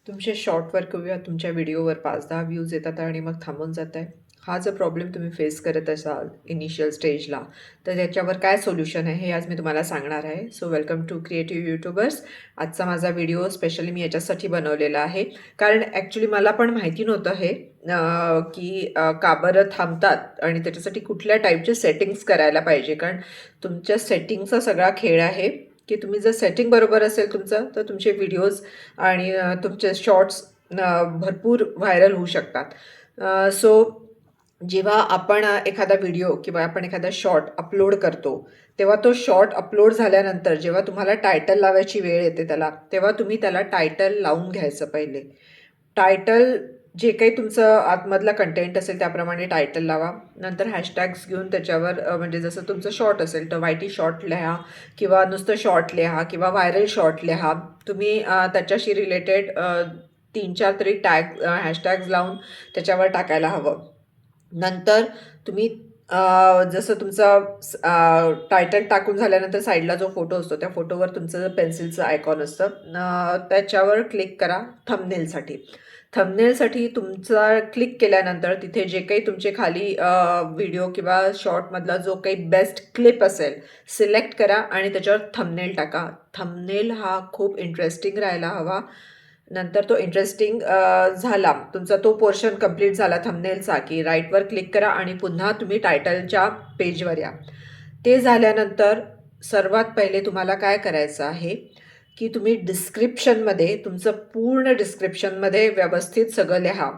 तुमच्या शॉर्टवर किंवा तुमच्या व्हिडिओवर 5-10 व्ह्यूज येतात आणि मग थांबून जात आहे. हा जर प्रॉब्लेम तुम्ही फेस करत असाल इनिशियल स्टेजला, तर त्याच्यावर काय सोल्युशन आहे हे आज मी तुम्हाला सांगणार आहे. So welcome to creative YouTubers. आजचा माझा व्हिडिओ स्पेशली मी याच्यासाठी बनवलेला आहे. कारण ॲक्च्युली मला पण माहिती नव्हतं हे की का बरं थांबतात आणि त्याच्यासाठी कुठल्या टाईपचे सेटिंग्स करायला पाहिजे. कारण तुमच्या सेटिंगचा सगळा खेळ आहे की तुम्ही जर सेटिंग बरोबर असेल तुमचं, तर तुमचे व्हिडिओज आणि तुमचे शॉर्ट्स भरपूर व्हायरल होऊ शकतात. सो जेव्हा आपण एखादा व्हिडिओ किंवा आपण एखादा शॉर्ट अपलोड करतो, तेव्हा तो शॉर्ट अपलोड झाल्यानंतर जेव्हा तुम्हाला टायटल लावायची वेळ येते त्याला, तेव्हा तुम्ही त्याला टायटल लावून घ्यायचं पहिले. टायटल जे काही तुमचं आतमधला कंटेंट असेल त्याप्रमाणे टायटल लावा. नंतर हॅशटॅग्स घेऊन त्याच्यावर म्हणजे जसं तुमचं शॉर्ट असेल तर वायटी शॉर्ट लिहा किंवा नुसतं शॉर्ट लिहा किंवा व्हायरल शॉर्ट लिहा. तुम्ही त्याच्याशी रिलेटेड 3-4 तरी हॅशटॅग्स लावून त्याच्यावर टाकायला हवं. नंतर तुम्ही जसं तुमचा टायटल टाकून झाल्यानंतर साईडला जो फोटो असतो त्या फोटोवर तुमचं पेन्सिलचं आयकॉन असतं, त्याच्यावर क्लिक करा थंबनेलसाठी. थंबनेलसाठी तुमचा क्लिक केल्यानंतर तिथे जे काही तुमचे खाली व्हिडिओ किंवा शॉर्टमधला जो काही बेस्ट क्लिप असेल सिलेक्ट करा आणि त्याच्यावर थंबनेल टाका. थंबनेल हा खूप इंटरेस्टिंग राहायला हवा. नंतर तो इंटरेस्टिंग झाला, तुमचा तो पोर्शन कंप्लीट झाला थंबनेलचा, की राईटवर क्लिक करा आणि पुन्हा तुम्ही टायटलच्या पेजवर या. ते झाल्यानंतर सर्वात पहिले तुम्हाला काय करायचं आहे, की तुम्ही डिस्क्रिप्शनमध्ये तुमचं पूर्ण डिस्क्रिप्शनमध्ये व्यवस्थित सगळं लिहा,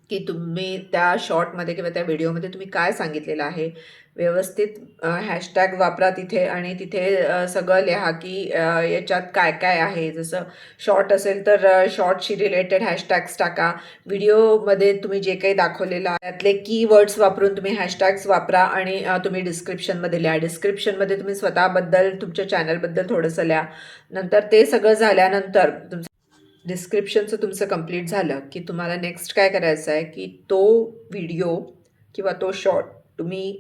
की तुम्ही त्या शॉर्टमध्ये किंवा त्या व्हिडिओमध्ये तुम्ही काय सांगितलेलं आहे. व्यवस्थित हॅशटॅग वापरा तिथे आणि तिथे सगळं लिहा, की याच्यात काय काय आहे. जसं शॉर्ट असेल तर शॉर्टशी रिलेटेड हॅशटॅग्स टाका. व्हिडिओमध्ये तुम्ही जे काही दाखवलेलं आहे त्यातले कीवर्ड्स वापरून तुम्ही हॅशटॅग्स वापरा आणि तुम्ही डिस्क्रिप्शनमध्ये लिहा. डिस्क्रिप्शनमध्ये तुम्ही स्वतःबद्दल तुमच्या चॅनलबद्दल थोडंसं लिहा. नंतर ते सगळं झाल्यानंतर डिस्क्रिप्शनचं तुमचं कंप्लीट झालं, की तुम्हाला नेक्स्ट काय करायचं आहे, की तो व्हिडिओ किंवा तो शॉर्ट तुम्ही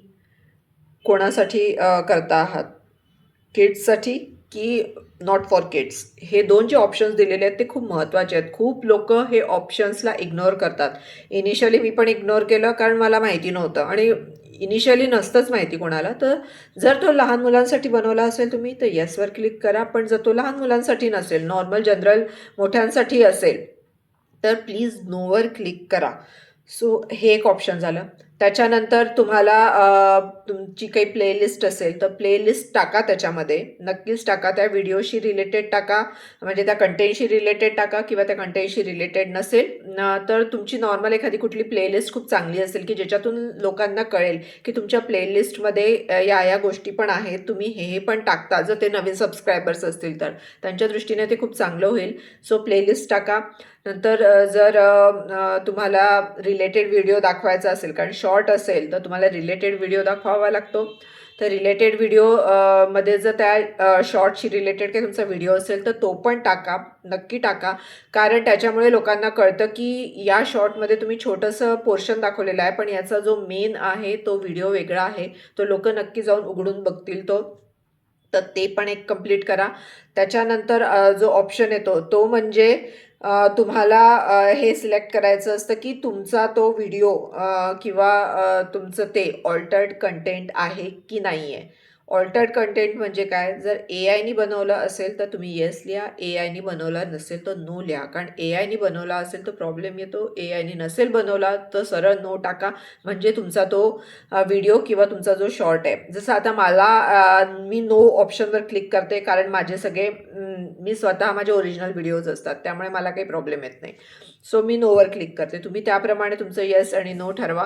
कोणासाठी करता आहात? किड्ससाठी की नॉट फॉर किड्स? हे 2 जे ऑप्शन्स दिलेले आहेत ते खूप महत्त्वाचे आहेत. खूप लोकं हे ऑप्शन्सला इग्नोर करतात. इनिशियली मी पण इग्नोर केलं कारण मला माहिती नव्हतं आणि इनिशियली नसतंच माहिती कोणाला. तर जर तो लहान मुलांसाठी बनवला असेल तुम्ही तर येसवर क्लिक करा. पण जर तो लहान मुलांसाठी नसेल, नॉर्मल जनरल मोठ्यांसाठी असेल, तर प्लीज नोवर क्लिक करा. सो हे एक ऑप्शन झालं. त्याच्यानंतर तुम्हाला तुमची काही प्लेलिस्ट असेल तर प्लेलिस्ट टाका त्याच्यामध्ये. नक्कीच टाका. त्या व्हिडिओशी रिलेटेड टाका, म्हणजे त्या कंटेंटशी रिलेटेड टाका किंवा त्या कंटेंटशी रिलेटेड नसेल तर तुमची नॉर्मल एखादी कुठली प्लेलिस्ट खूप चांगली असेल, की ज्याच्यातून लोकांना कळेल, की तुमच्या प्लेलिस्टमध्ये या गोष्टी पण आहेत. तुम्ही हे पण टाकता. जर ते नवीन सबस्क्रायबर्स असतील तर त्यांच्या दृष्टीने ते खूप चांगलं होईल. सो प्लेलिस्ट टाका. नंतर जर तुम्हाला रिलेटेड व्हिडिओ दाखवायचा असेल, कारण शॉर्ट असेल तर तुम्हाला रिलेटेड व्हिडिओ दाखवावा लागतो. तर रिलेटेड व्हिडिओ मध्ये जर त्या शॉर्टशी रिलेटेड काही तुमचा व्हिडिओ असेल तर तो पण टाका. नक्की टाका. कारण त्याच्यामुळे लोकांना कळतं, की या शॉर्टमध्ये तुम्ही छोटंसं पोर्शन दाखवलेलं आहे, पण याचा जो मेन आहे तो व्हिडिओ वेगळा आहे. तो लोकं नक्की जाऊन उघडून बघतील तो. तर ते पण एक कंप्लीट करा. त्याच्यानंतर जो ऑप्शन येतो तो म्हणजे तुम्हाला हे सिलेक्ट करायचं असतं, की तुमचा तो व्हिडिओ किंवा तुमचं ते ऑल्टर्ड कंटेंट आहे की नाही आहे. ऑल्टर्ड कंटेंट म्हणजे काय? जर AIनी बनवलं असेल तर तुम्ही येस लिहा. AIनी बनवला नसेल तर नो लिहा. कारण AIनी बनवला असेल तर प्रॉब्लेम येतो. AIनी नसेल बनवला तर सरळ नो टाका. म्हणजे तुमचा तो व्हिडिओ किंवा तुमचा जो शॉर्ट आहे. जसं आता मी नो ऑप्शनवर क्लिक करते कारण माझे सगळे मी स्वतः माझे ओरिजिनल व्हिडिओज असतात, त्यामुळे मला काही प्रॉब्लेम येत नाही. सो मी नोवर क्लिक करते. तुम्ही त्याप्रमाणे तुमचं येस आणि नो ठरवा.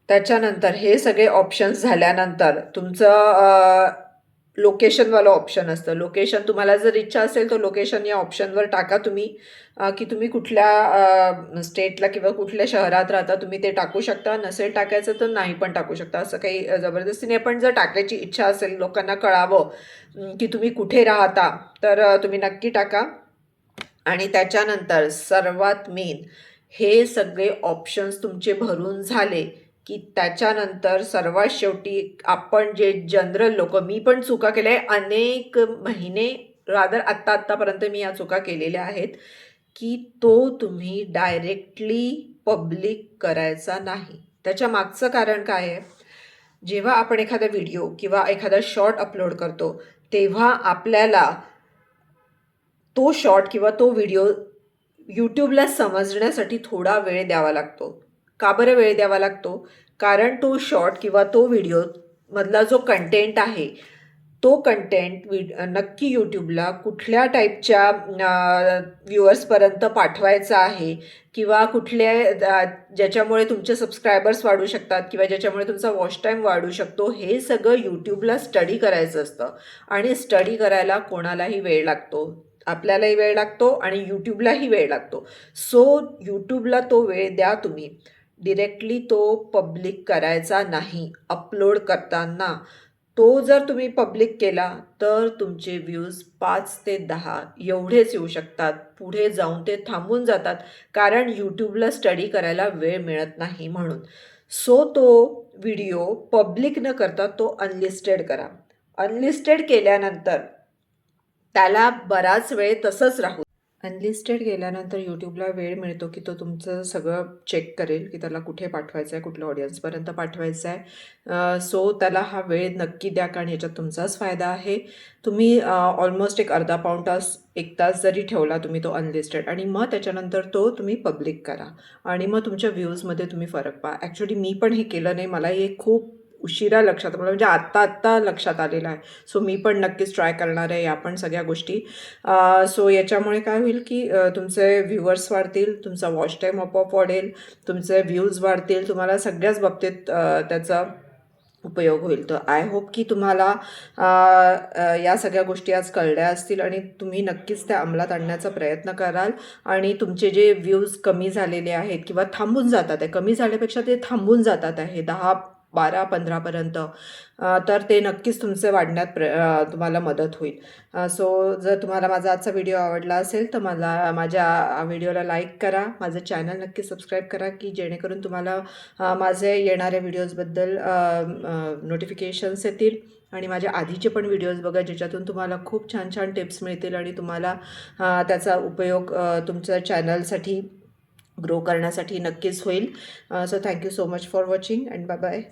त्याच्यानंतर हे सगळे ऑप्शन्स झाल्यानंतर तुमचं लोकेशनवालं ऑप्शन असतं. लोकेशन तुम्हाला जर इच्छा असेल तर लोकेशन या ऑप्शनवर टाका तुम्ही, की तुम्ही कुठल्या स्टेटला किंवा कुठल्या शहरात राहता तुम्ही ते टाकू शकता. नसेल टाकायचं तर नाही पण टाकू शकता. असं काही जबरदस्तीने पण जर टाकायची इच्छा असेल, लोकांना कळावं की तुम्ही कुठे राहता, तर तुम्ही नक्की टाका. आणि त्याच्यानंतर सर्वात मेन, हे सगळे ऑप्शन्स तुमचे भरून झाले, की त्याच्यानंतर सर्वात शेवटी आपण जे जनरल लोकं, मी पण चुका केल्या आहे अनेक महिने, रादर आत्तापर्यंत मी या चुका केलेल्या आहेत, की तो तुम्ही डायरेक्टली पब्लिक करायचा नाही. त्याच्या मागचं कारण काय आहे? जेव्हा आपण एखादा व्हिडिओ किंवा एखादा शॉर्ट अपलोड करतो, तेव्हा आपल्याला तो शॉर्ट किंवा तो व्हिडिओ यूट्यूबला समजण्यासाठी थोडा वेळ द्यावा लागतो. का बरं वेळ द्यावा लागतो? कारण तो शॉर्ट किंवा तो व्हिडिओ मधला जो कंटेंट आहे, तो कंटेंट नक्की यूट्यूबला कुठल्या टाईपच्या व्ह्युअर्सपर्यंत पाठवायचा आहे किंवा ज्याच्यामुळे तुमचे सबस्क्रायबर्स वाढू शकतात किंवा ज्याच्यामुळे तुमचा वॉच टाईम वाढू शकतो, हे सगळं यूट्यूबला स्टडी करायचं असतं. आणि स्टडी करायला कोणालाही वेळ लागतो. आपल्यालाही वेळ लागतो आणि यूट्यूबलाही वेळ लागतो. सो यूट्यूबला तो वेळ द्या तुम्ही. डिरेक्टली तो पब्लिक करायचा नाही. अपलोड करताना तो जर तुम्ही पब्लिक केला तर तुमचे व्ह्यूज 5 ते 10 एवढेच येऊ शकतात. पुढे जाऊन ते थांबून जातात, कारण यूट्यूबला स्टडी करायला वेळ मिळत नाही म्हणून. सो तो व्हिडिओ पब्लिक न करता तो अनलिस्टेड करा. अनलिस्टेड केल्यानंतर त्याला बराच वेळ तसंच राहू. अनलिस्टेड केल्यानंतर यूट्यूबला वेळ मिळतो की तो तुमचं सगळं चेक करेल की त्याला कुठे पाठवायचं आहे, कुठल्या ऑडियन्सपर्यंत पाठवायचं आहे. सो त्याला हा वेळ नक्की द्या, कारण ह्याच्यात तुमचाच फायदा आहे. तुम्ही ऑलमोस्ट एक अर्धा पाऊण तास, 1 तास जरी ठेवला तुम्ही तो अनलिस्टेड, आणि मग त्याच्यानंतर तो तुम्ही पब्लिक करा आणि मग तुमच्या व्ह्यूजमध्ये तुम्ही फरक पहा. ॲक्च्युली मी पण हे केलं नाही, मला हे खूप उशिरा लक्षात मला म्हणजे आत्ता लक्षात आलेलं आहे. सो मी पण नक्कीच ट्राय करणार आहे या पण सगळ्या गोष्टी. सो याच्यामुळे काय होईल की तुमचे व्ह्युअर्स वाढतील, तुमचा वॉच टाईम आपोआप वाढेल, तुमचे व्ह्यूज वाढतील, तुम्हाला सगळ्याच बाबतीत त्याचा उपयोग होईल. तर आय होप की तुम्हाला या सगळ्या गोष्टी आज कळल्या असतील आणि तुम्ही नक्कीच त्या अंमलात आणण्याचा प्रयत्न कराल. आणि तुमचे जे व्ह्यूज कमी झालेले आहेत किंवा थांबून जातात आहे, कमी झाल्यापेक्षा ते थांबून जातात आहे 10, 12, 15पर्यंत, तर ते नक्कीच तुमचे वाढण्यात तुम्हाला मदत होईल. सो जर तुम्हाला माझा आजचा व्हिडिओ आवडला असेल तर माझ्या व्हिडिओला लाईक करा, माझं चॅनल नक्की सबस्क्राईब करा, की जेणेकरून तुम्हाला माझे येणाऱ्या व्हिडिओजबद्दल नोटिफिकेशन्स येतील. आणि माझ्या आधीचे पण व्हिडिओज बघा, ज्याच्यातून तुम्हाला खूप छान छान टिप्स मिळतील आणि तुम्हाला त्याचा उपयोग तुमच्या चॅनलसाठी ग्रो करण्यासाठी नक्कीच होईल. So thank you so much for watching and bye bye.